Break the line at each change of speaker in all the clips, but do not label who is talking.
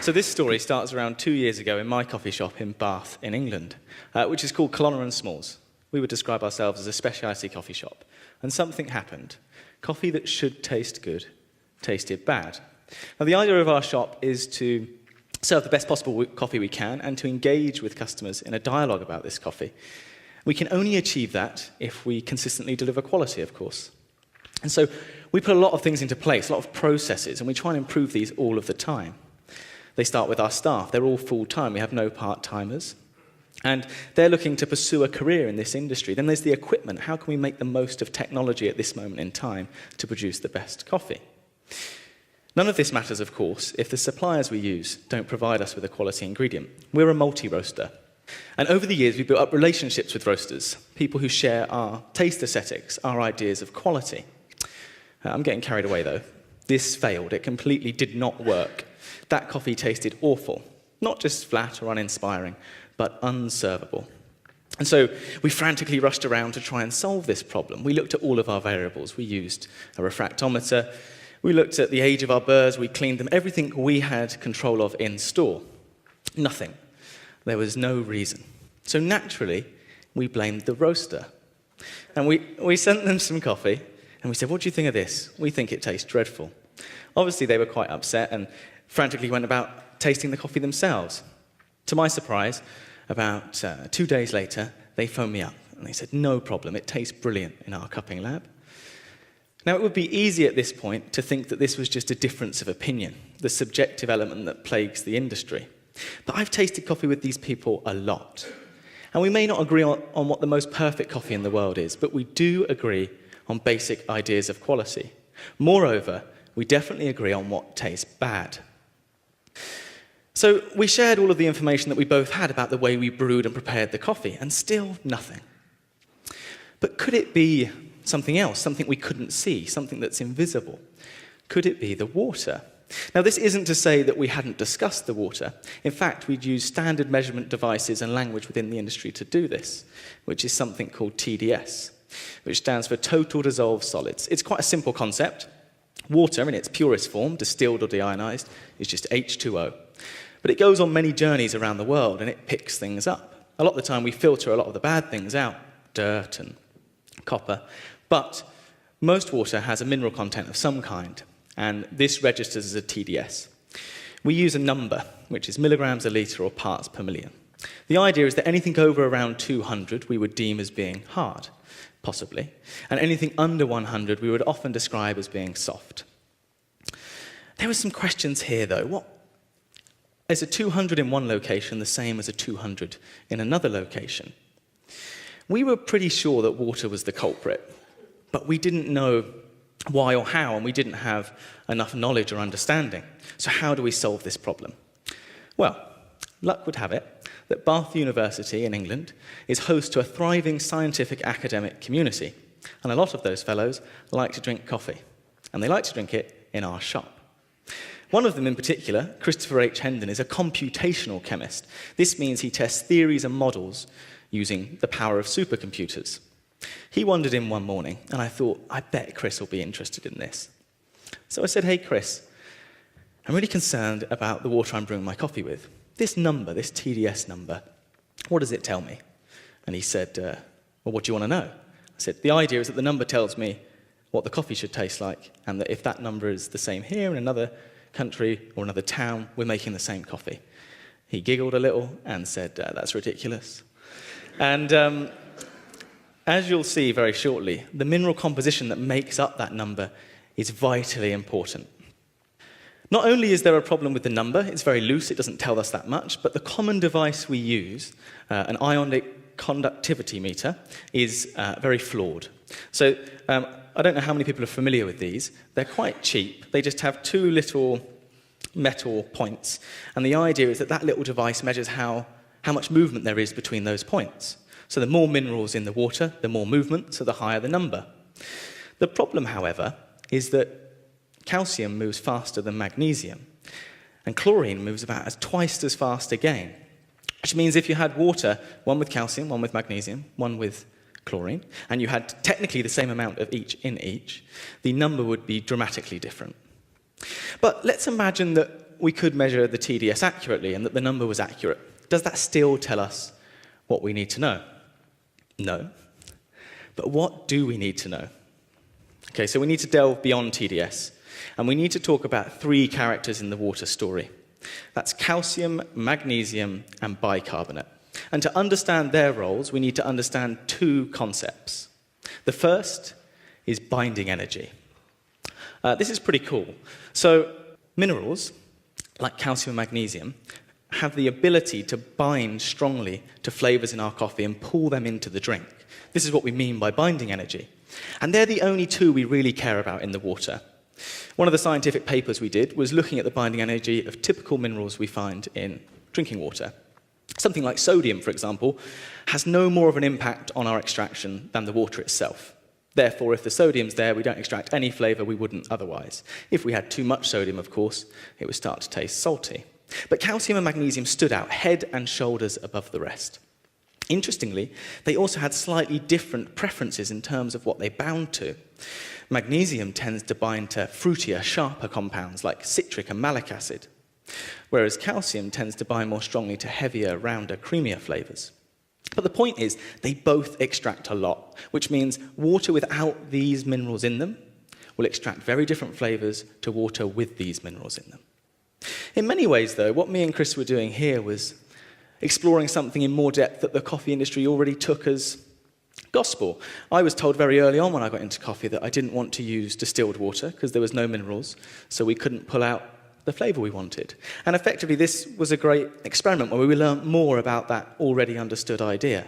So this story starts around 2 years ago in my coffee shop in Bath in England, which is called Colonna and Smalls. We would describe ourselves as a specialty coffee shop. And something happened. Coffee that should taste good tasted bad. Now the idea of our shop is to serve the best possible coffee we can and to engage with customers in a dialogue about this coffee. We can only achieve that if we consistently deliver quality, of course. And so we put a lot of things into place, a lot of processes, and we try and improve these all of the time. They start with our staff. They're all full-time. We have no part-timers. And they're looking to pursue a career in this industry. Then there's the equipment. How can we make the most of technology at this moment in time to produce the best coffee? None of this matters, of course, if the suppliers we use don't provide us with a quality ingredient. We're a multi-roaster. And over the years, we've built up relationships with roasters, people who share our taste aesthetics, our ideas of quality. I'm getting carried away, though. This failed. It completely did not work. That coffee tasted awful. Not just flat or uninspiring, but unservable. And so we frantically rushed around to try and solve this problem. We looked at all of our variables. We used a refractometer. We looked at the age of our burrs. We cleaned them. Everything we had control of in store. Nothing. There was no reason. So naturally, we blamed the roaster. And we sent them some coffee, and we said, "What do you think of this? We think it tastes dreadful." Obviously, they were quite upset and frantically went about tasting the coffee themselves. To my surprise, about 2 days later, they phoned me up, and they said, "No problem, it tastes brilliant in our cupping lab." Now, it would be easy at this point to think that this was just a difference of opinion, the subjective element that plagues the industry. But I've tasted coffee with these people a lot. And we may not agree on what the most perfect coffee in the world is, but we do agree on basic ideas of quality. Moreover, we definitely agree on what tastes bad. So we shared all of the information that we both had about the way we brewed and prepared the coffee, and still nothing. But could it be something else, something we couldn't see, something that's invisible? Could it be the water? Now, this isn't to say that we hadn't discussed the water. In fact, we'd used standard measurement devices and language within the industry to do this, which is something called TDS, which stands for Total Dissolved Solids. It's quite a simple concept. Water, in its purest form, distilled or deionized, is just H2O. But it goes on many journeys around the world, and it picks things up. A lot of the time, we filter a lot of the bad things out, dirt and copper. But most water has a mineral content of some kind, and this registers as a TDS. We use a number, which is milligrams a litre or parts per million. The idea is that anything over around 200 we would deem as being hard, possibly, and anything under 100 we would often describe as being soft. There were some questions here, though. Is a 200 in one location the same as a 200 in another location? We were pretty sure that water was the culprit, but we didn't know why or how, and we didn't have enough knowledge or understanding. So how do we solve this problem? Well, luck would have it that Bath University in England is host to a thriving scientific academic community, and a lot of those fellows like to drink coffee, and they like to drink it in our shop. One of them in particular, Christopher H. Hendon, is a computational chemist. This means he tests theories and models using the power of supercomputers. He wandered in one morning, and I thought, I bet Chris will be interested in this. So I said, "Hey, Chris, I'm really concerned about the water I'm brewing my coffee with. This number, this TDS number, what does it tell me?" And he said, "Well, what do you want to know?" I said, "The idea is that the number tells me what the coffee should taste like, and that if that number is the same here in another country or another town, we're making the same coffee." He giggled a little and said, "That's ridiculous." And as you'll see very shortly, the mineral composition that makes up that number is vitally important. Not only is there a problem with the number, it's very loose, it doesn't tell us that much, but the common device we use, an ionic conductivity meter, is very flawed. So I don't know how many people are familiar with these. They're quite cheap. They just have two little metal points, and the idea is that that little device measures how much movement there is between those points. So the more minerals in the water, the more movement, so the higher the number. The problem, however, is that calcium moves faster than magnesium, and chlorine moves about twice as fast again, which means if you had water, one with calcium, one with magnesium, one with chlorine, and you had technically the same amount of each in each, the number would be dramatically different. But let's imagine that we could measure the TDS accurately and that the number was accurate, does that still tell us what we need to know? No. But what do we need to know? Okay, so we need to delve beyond TDS, and we need to talk about three characters in the water story. That's calcium, magnesium, and bicarbonate. And to understand their roles, we need to understand two concepts. The first is binding energy. This is pretty cool. So minerals, like calcium and magnesium, have the ability to bind strongly to flavors in our coffee and pull them into the drink. This is what we mean by binding energy. And they're the only two we really care about in the water. One of the scientific papers we did was looking at the binding energy of typical minerals we find in drinking water. Something like sodium, for example, has no more of an impact on our extraction than the water itself. Therefore, if the sodium's there, we don't extract any flavor we wouldn't otherwise. If we had too much sodium, of course, it would start to taste salty. But calcium and magnesium stood out head and shoulders above the rest. Interestingly, they also had slightly different preferences in terms of what they bound to. Magnesium tends to bind to fruitier, sharper compounds like citric and malic acid, whereas calcium tends to bind more strongly to heavier, rounder, creamier flavors. But the point is, they both extract a lot, which means water without these minerals in them will extract very different flavors to water with these minerals in them. In many ways, though, what me and Chris were doing here was exploring something in more depth that the coffee industry already took as gospel. I was told very early on when I got into coffee that I didn't want to use distilled water because there was no minerals, so we couldn't pull out the flavor we wanted. And effectively, this was a great experiment where we learned more about that already understood idea.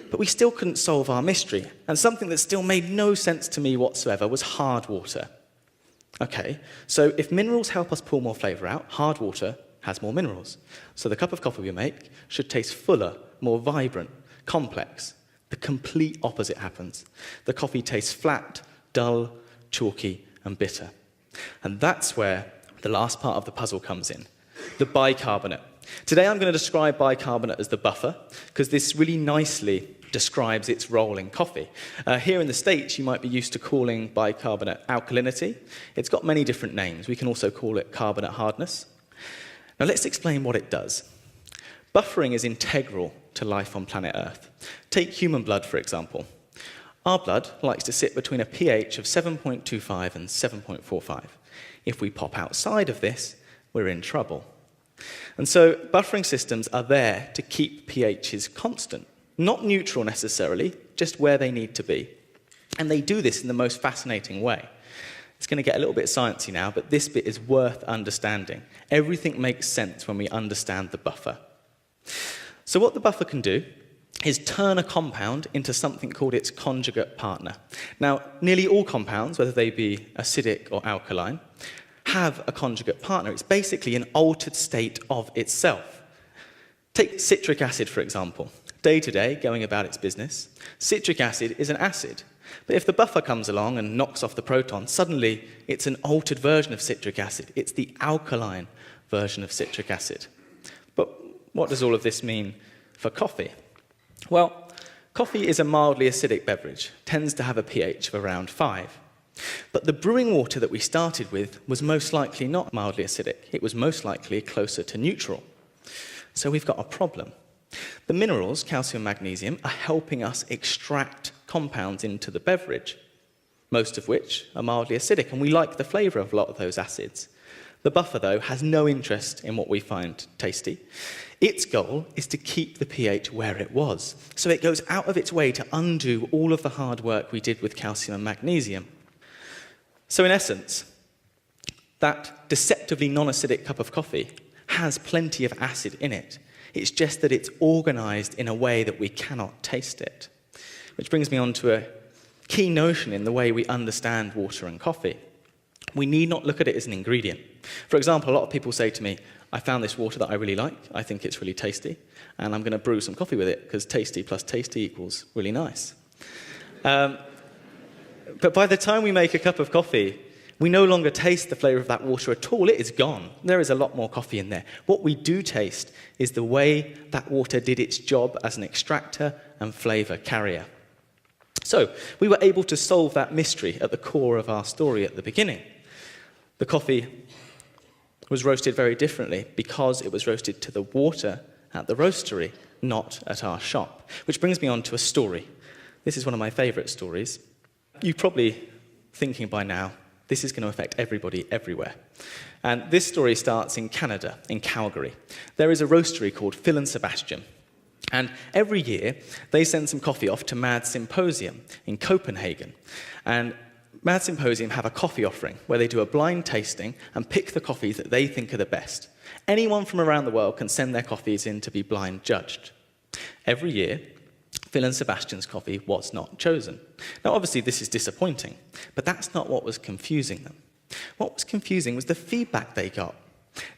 But we still couldn't solve our mystery, and something that still made no sense to me whatsoever was hard water. Okay, so if minerals help us pull more flavor out, hard water has more minerals. So the cup of coffee we make should taste fuller, more vibrant, complex. The complete opposite happens. The coffee tastes flat, dull, chalky, and bitter. And that's where the last part of the puzzle comes in, the bicarbonate. Today I'm going to describe bicarbonate as the buffer, because this really nicely describes its role in coffee. Here in the States, you might be used to calling bicarbonate alkalinity. It's got many different names. We can also call it carbonate hardness. Now let's explain what it does. Buffering is integral to life on planet Earth. Take human blood, for example. Our blood likes to sit between a pH of 7.25 and 7.45. If we pop outside of this, we're in trouble. And so buffering systems are there to keep pHs constant. Not neutral necessarily, just where they need to be. And they do this in the most fascinating way. It's going to get a little bit sciencey now, but this bit is worth understanding. Everything makes sense when we understand the buffer. So what the buffer can do is turn a compound into something called its conjugate partner. Now, nearly all compounds, whether they be acidic or alkaline, have a conjugate partner. It's basically an altered state of itself. Take citric acid, for example. Day to day, going about its business, citric acid is an acid. But if the buffer comes along and knocks off the proton, suddenly it's an altered version of citric acid. It's the alkaline version of citric acid. But what does all of this mean for coffee? Well, coffee is a mildly acidic beverage, tends to have a pH of around 5. But the brewing water that we started with was most likely not mildly acidic. It was most likely closer to neutral. So we've got a problem. The minerals, calcium and magnesium, are helping us extract compounds into the beverage, most of which are mildly acidic, and we like the flavor of a lot of those acids. The buffer, though, has no interest in what we find tasty. Its goal is to keep the pH where it was, so it goes out of its way to undo all of the hard work we did with calcium and magnesium. So in essence, that deceptively non-acidic cup of coffee has plenty of acid in it. It's just that it's organized in a way that we cannot taste it. Which brings me on to a key notion in the way we understand water and coffee. We need not look at it as an ingredient. For example, a lot of people say to me, I found this water that I really like, I think it's really tasty, and I'm going to brew some coffee with it, because tasty plus tasty equals really nice. But by the time we make a cup of coffee, we no longer taste the flavor of that water at all. It is gone. There is a lot more coffee in there. What we do taste is the way that water did its job as an extractor and flavor carrier. So we were able to solve that mystery at the core of our story at the beginning. The coffee was roasted very differently because it was roasted to the water at the roastery, not at our shop. Which brings me on to a story. This is one of my favourite stories. You're probably thinking by now, this is going to affect everybody everywhere. And this story starts in Canada, in Calgary. There is a roastery called Phil and Sebastian. And every year, they send some coffee off to Mad Symposium in Copenhagen. And Mad Symposium have a coffee offering where they do a blind tasting and pick the coffees that they think are the best. Anyone from around the world can send their coffees in to be blind judged. Every year, Phil and Sebastian's coffee was not chosen. Now, obviously, this is disappointing, but that's not what was confusing them. What was confusing was the feedback they got.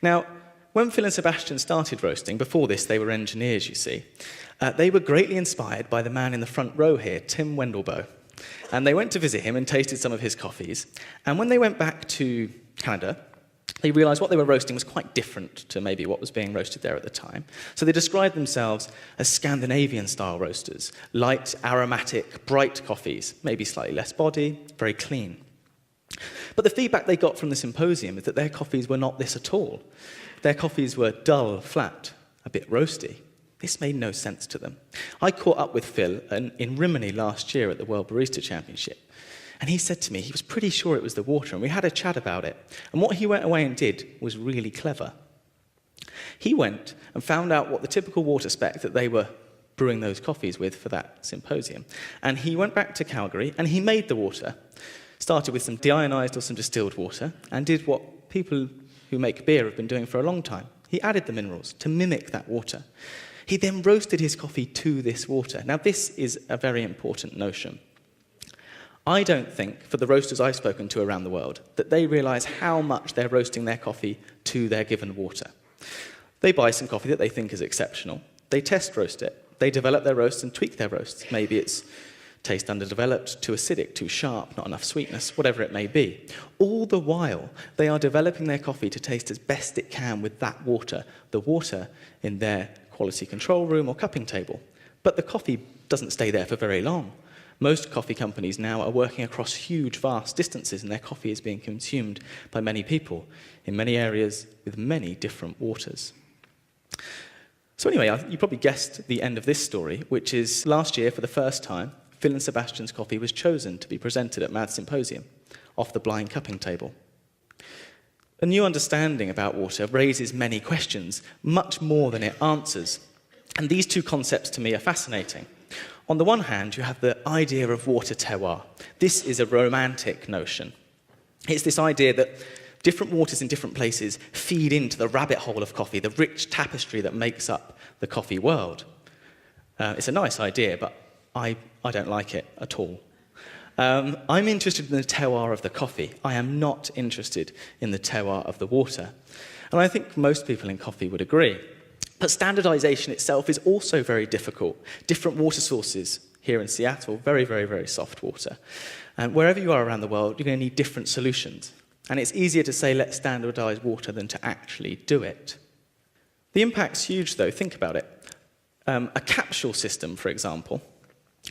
Now, when Phil and Sebastian started roasting, before this they were engineers, you see, they were greatly inspired by the man in the front row here, Tim Wendelboe. And they went to visit him and tasted some of his coffees. And when they went back to Canada, they realised what they were roasting was quite different to maybe what was being roasted there at the time. So they described themselves as Scandinavian-style roasters, light, aromatic, bright coffees, maybe slightly less body, very clean. But the feedback they got from the symposium is that their coffees were not this at all. Their coffees were dull, flat, a bit roasty. This made no sense to them. I caught up with Phil in Rimini last year at the World Barista Championship. And he said to me he was pretty sure it was the water, and we had a chat about it. And what he went away and did was really clever. He went and found out what the typical water spec that they were brewing those coffees with for that symposium. And he went back to Calgary, and he made the water. Started with some deionized or some distilled water, and did what people who make beer have been doing for a long time. He added the minerals to mimic that water. He then roasted his coffee to this water. Now, this is a very important notion. I don't think, for the roasters I've spoken to around the world, that they realise how much they're roasting their coffee to their given water. They buy some coffee that they think is exceptional. They test roast it. They develop their roasts and tweak their roasts. Maybe it's taste underdeveloped, too acidic, too sharp, not enough sweetness, whatever it may be. All the while, they are developing their coffee to taste as best it can with that water, the water in their quality control room or cupping table. But the coffee doesn't stay there for very long. Most coffee companies now are working across huge, vast distances, and their coffee is being consumed by many people in many areas with many different waters. So anyway, you probably guessed the end of this story, which is last year, for the first time, Phil and Sebastian's coffee was chosen to be presented at Mad Symposium off the blind cupping table. A new understanding about water raises many questions, much more than it answers. And these two concepts to me are fascinating. On the one hand, you have the idea of water terroir. This is a romantic notion. It's this idea that different waters in different places feed into the rabbit hole of coffee, the rich tapestry that makes up the coffee world. It's a nice idea, but I don't like it at all. I'm interested in the terroir of the coffee. I am not interested in the terroir of the water. And I think most people in coffee would agree. But standardization itself is also very difficult. Different water sources here in Seattle, very, very, very soft water. And wherever you are around the world, you're going to need different solutions. And it's easier to say, let's standardize water than to actually do it. The impact's huge, though. Think about it. A capsule system, for example,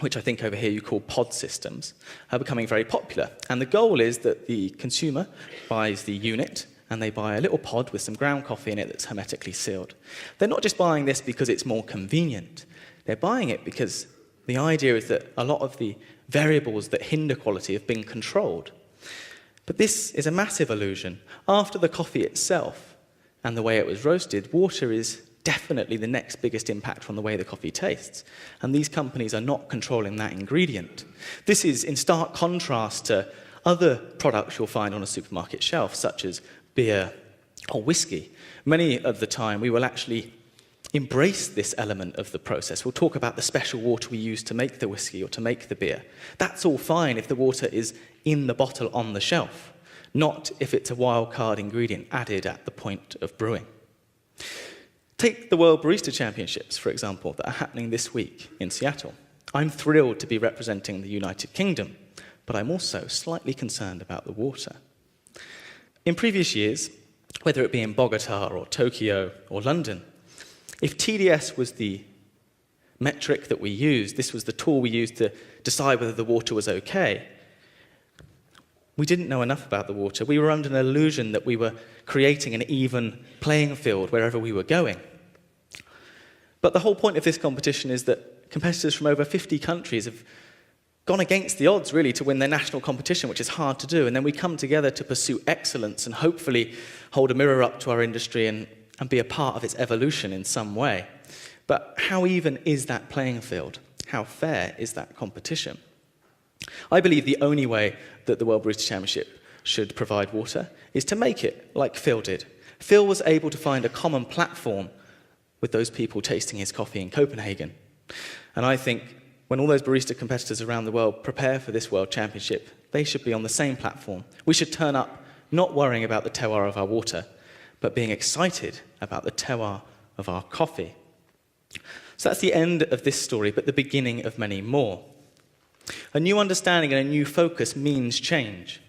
which I think over here you call pod systems, are becoming very popular. And the goal is that the consumer buys the unit, and they buy a little pod with some ground coffee in it that's hermetically sealed. They're not just buying this because it's more convenient. They're buying it because the idea is that a lot of the variables that hinder quality have been controlled. But this is a massive illusion. After the coffee itself and the way it was roasted, water is definitely the next biggest impact on the way the coffee tastes. And these companies are not controlling that ingredient. This is in stark contrast to other products you'll find on a supermarket shelf, such as beer or whiskey. Many of the time, we will actually embrace this element of the process. We'll talk about the special water we use to make the whiskey or to make the beer. That's all fine if the water is in the bottle on the shelf, not if it's a wild card ingredient added at the point of brewing. Take the World Barista Championships, for example, that are happening this week in Seattle. I'm thrilled to be representing the United Kingdom, but I'm also slightly concerned about the water. In previous years, whether it be in Bogota or Tokyo or London, if TDS was the metric that we used, this was the tool we used to decide whether the water was okay, We didn't know enough about the water. We were under an illusion that we were creating an even playing field wherever we were going. But the whole point of this competition is that competitors from over 50 countries have gone against the odds, really, to win their national competition, which is hard to do. And then we come together to pursue excellence and hopefully hold a mirror up to our industry and be a part of its evolution in some way. But how even is that playing field? How fair is that competition? I believe the only way that the World Barista Championship should provide water is to make it like Phil did. Phil was able to find a common platform with those people tasting his coffee in Copenhagen. And I think when all those barista competitors around the world prepare for this World Championship, they should be on the same platform. We should turn up not worrying about the terroir of our water, but being excited about the terroir of our coffee. So that's the end of this story, but the beginning of many more. A new understanding and a new focus means change.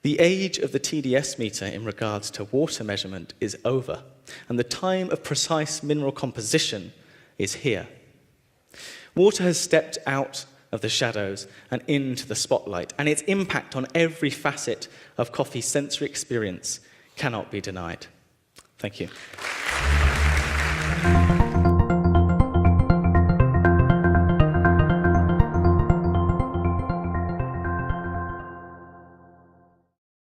The age of the TDS meter in regards to water measurement is over, and the time of precise mineral composition is here. Water has stepped out of the shadows and into the spotlight, and its impact on every facet of coffee's sensory experience cannot be denied. Thank you.